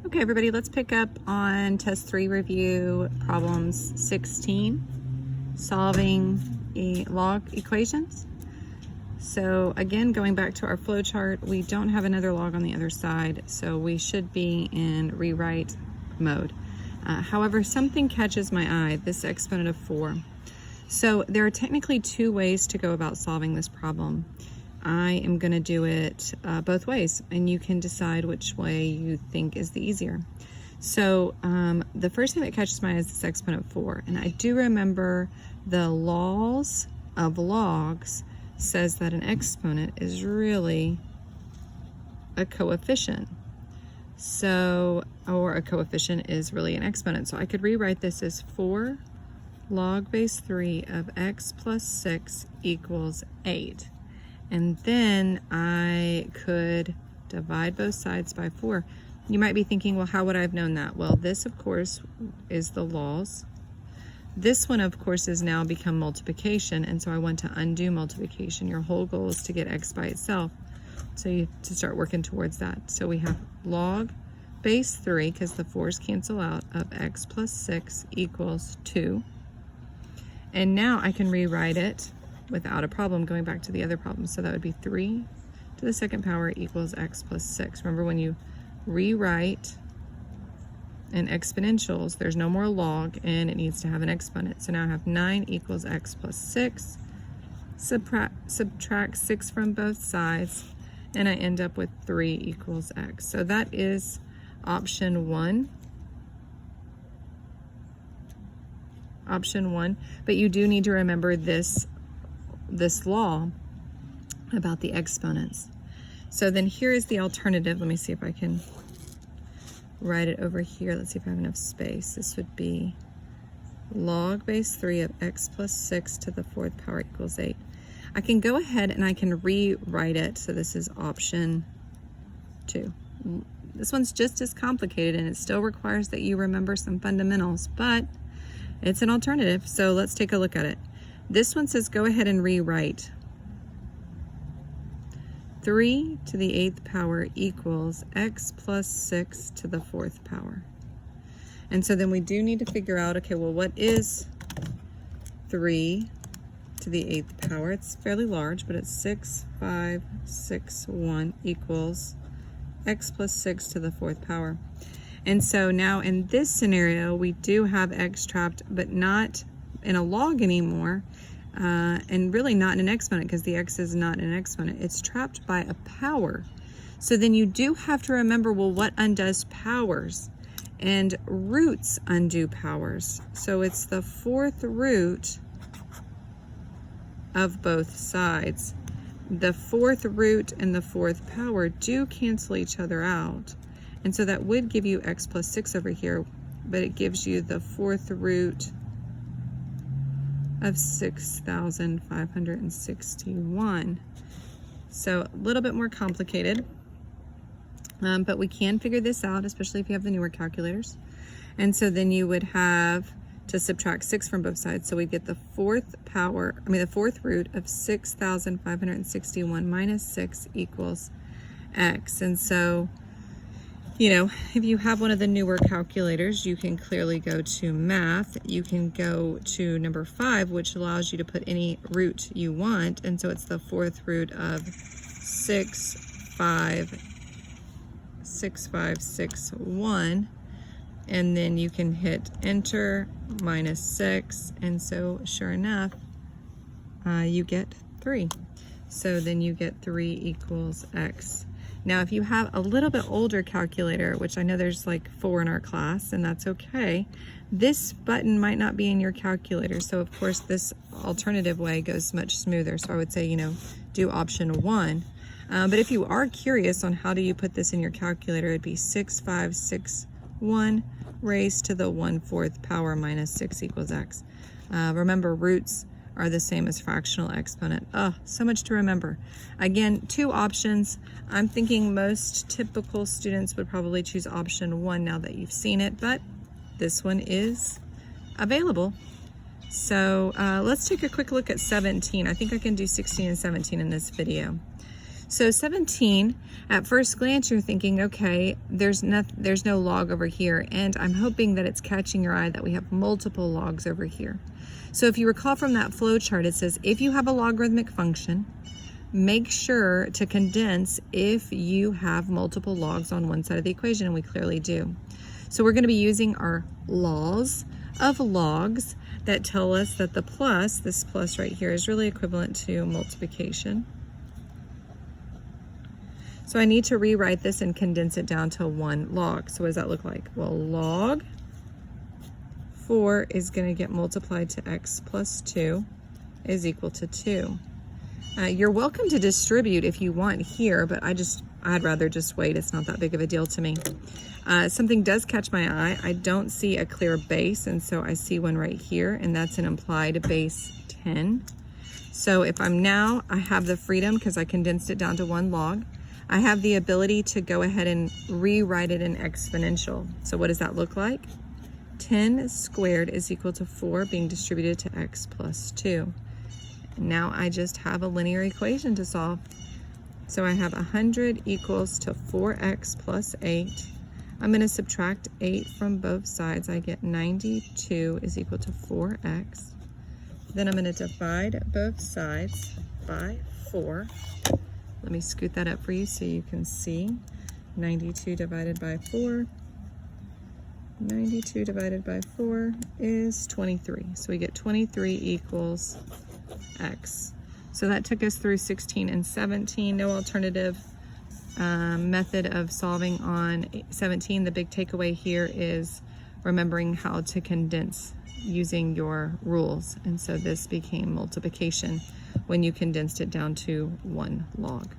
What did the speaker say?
Okay, everybody, let's pick up on test 3 review problems 16, solving log equations. So again, going back to our flow chart, we don't have another log on the other side, so we should be in rewrite mode. However, something catches my eye, this exponent of 4. So there are technically two ways to go about solving this problem. I am going to do it both ways, and you can decide which way you think is the easier. So the first thing that catches my eye is this exponent of 4, and I do remember the laws of logs says that an exponent is really a coefficient. So, or a coefficient is really an exponent. So I could rewrite this as 4 log base 3 of x plus 6 equals 8. And then I could divide both sides by 4. You might be thinking, well, how would I have known that? Well, this, of course, is the laws. This one, of course, has now become multiplication, and so I want to undo multiplication. Your whole goal is to get x by itself, so you have to start working towards that. So we have log base 3, because the 4's cancel out, of x plus 6 equals 2. And now I can rewrite it without a problem, going back to the other problem. So that would be 3 to the second power equals x plus 6. Remember, when you rewrite in exponentials, there's no more log and it needs to have an exponent. So now I have 9 equals x plus 6. Subtract 6 from both sides, and I end up with 3 equals x. So that is option 1. Option 1, but you do need to remember this law about the exponents. So then here is the alternative. Let me see if I can write it over here. Let's see if I have enough space. This would be log base 3 of x plus 6 to the 4th power equals 8. I can go ahead and I can rewrite it. So this is option 2. This one's just as complicated, and it still requires that you remember some fundamentals, but it's an alternative. So let's take a look at it. This one says go ahead and rewrite 3 to the 8th power equals x plus 6 to the 4th power. And so then we do need to figure out, okay, well, what is 3 to the 8th power? It's fairly large, but it's 6, 5, 6, 1 equals x plus 6 to the 4th power. And so now in this scenario, we do have x trapped, but not in a log anymore, and really not in an exponent, because the x is not an exponent. It's trapped by a power. So then you do have to remember, well, what undoes powers? And roots undo powers. So it's the 4th root of both sides. The 4th root and the 4th power do cancel each other out. And so that would give you x plus 6 over here, but it gives you the 4th root of 6,561. So a little bit more complicated, but we can figure this out, especially if you have the newer calculators. And so then you would have to subtract 6 from both sides. So we get the 4th root of 6,561 minus 6 equals x. And so, you know, if you have one of the newer calculators, you can clearly go to math. You can go to number 5, which allows you to put any root you want. And so it's the 4th root of 6,561. And then you can hit enter, minus 6. And so sure enough, you get 3. So then you get 3 equals x. Now, if you have a little bit older calculator, which I know there's like 4 in our class, and that's okay, this button might not be in your calculator. So of course, this alternative way goes much smoother. So I would say, you know, do option 1. But if you are curious on how do you put this in your calculator, it'd be 6,561 raised to the 1/4 power minus 6 equals x. Remember, roots are the same as fractional exponent. Oh, so much to remember. Again, 2 options. I'm thinking most typical students would probably choose option 1 now that you've seen it, but this one is available. So let's take a quick look at 17. I think I can do 16 and 17 in this video. So 17, at first glance, you're thinking, okay, there's no log over here. And I'm hoping that it's catching your eye that we have multiple logs over here. So if you recall from that flow chart, it says if you have a logarithmic function, make sure to condense if you have multiple logs on one side of the equation, and we clearly do. So we're going to be using our laws of logs that tell us that the plus, this plus right here, is really equivalent to multiplication. So I need to rewrite this and condense it down to one log. So what does that look like? Well, log 4 is going to get multiplied to x plus 2 is equal to 2. You're welcome to distribute if you want here, but I'd rather just wait. It's not that big of a deal to me. Something does catch my eye. I don't see a clear base, and so I see one right here, and that's an implied base 10. So if I have the freedom because I condensed it down to one log. I have the ability to go ahead and rewrite it in exponential. So what does that look like? 10 squared is equal to 4 being distributed to x plus 2. And now I just have a linear equation to solve. So I have 100 equals to 4x plus 8. I'm going to subtract 8 from both sides. I get 92 is equal to 4x. Then I'm going to divide both sides by 4. Let me scoot that up for you so you can see. 92 divided by 4. 92 divided by 4 is 23. So we get 23 equals x. So that took us through 16 and 17. No alternative method of solving on 17. The big takeaway here is remembering how to condense using your rules. And so this became multiplication when you condensed it down to one log.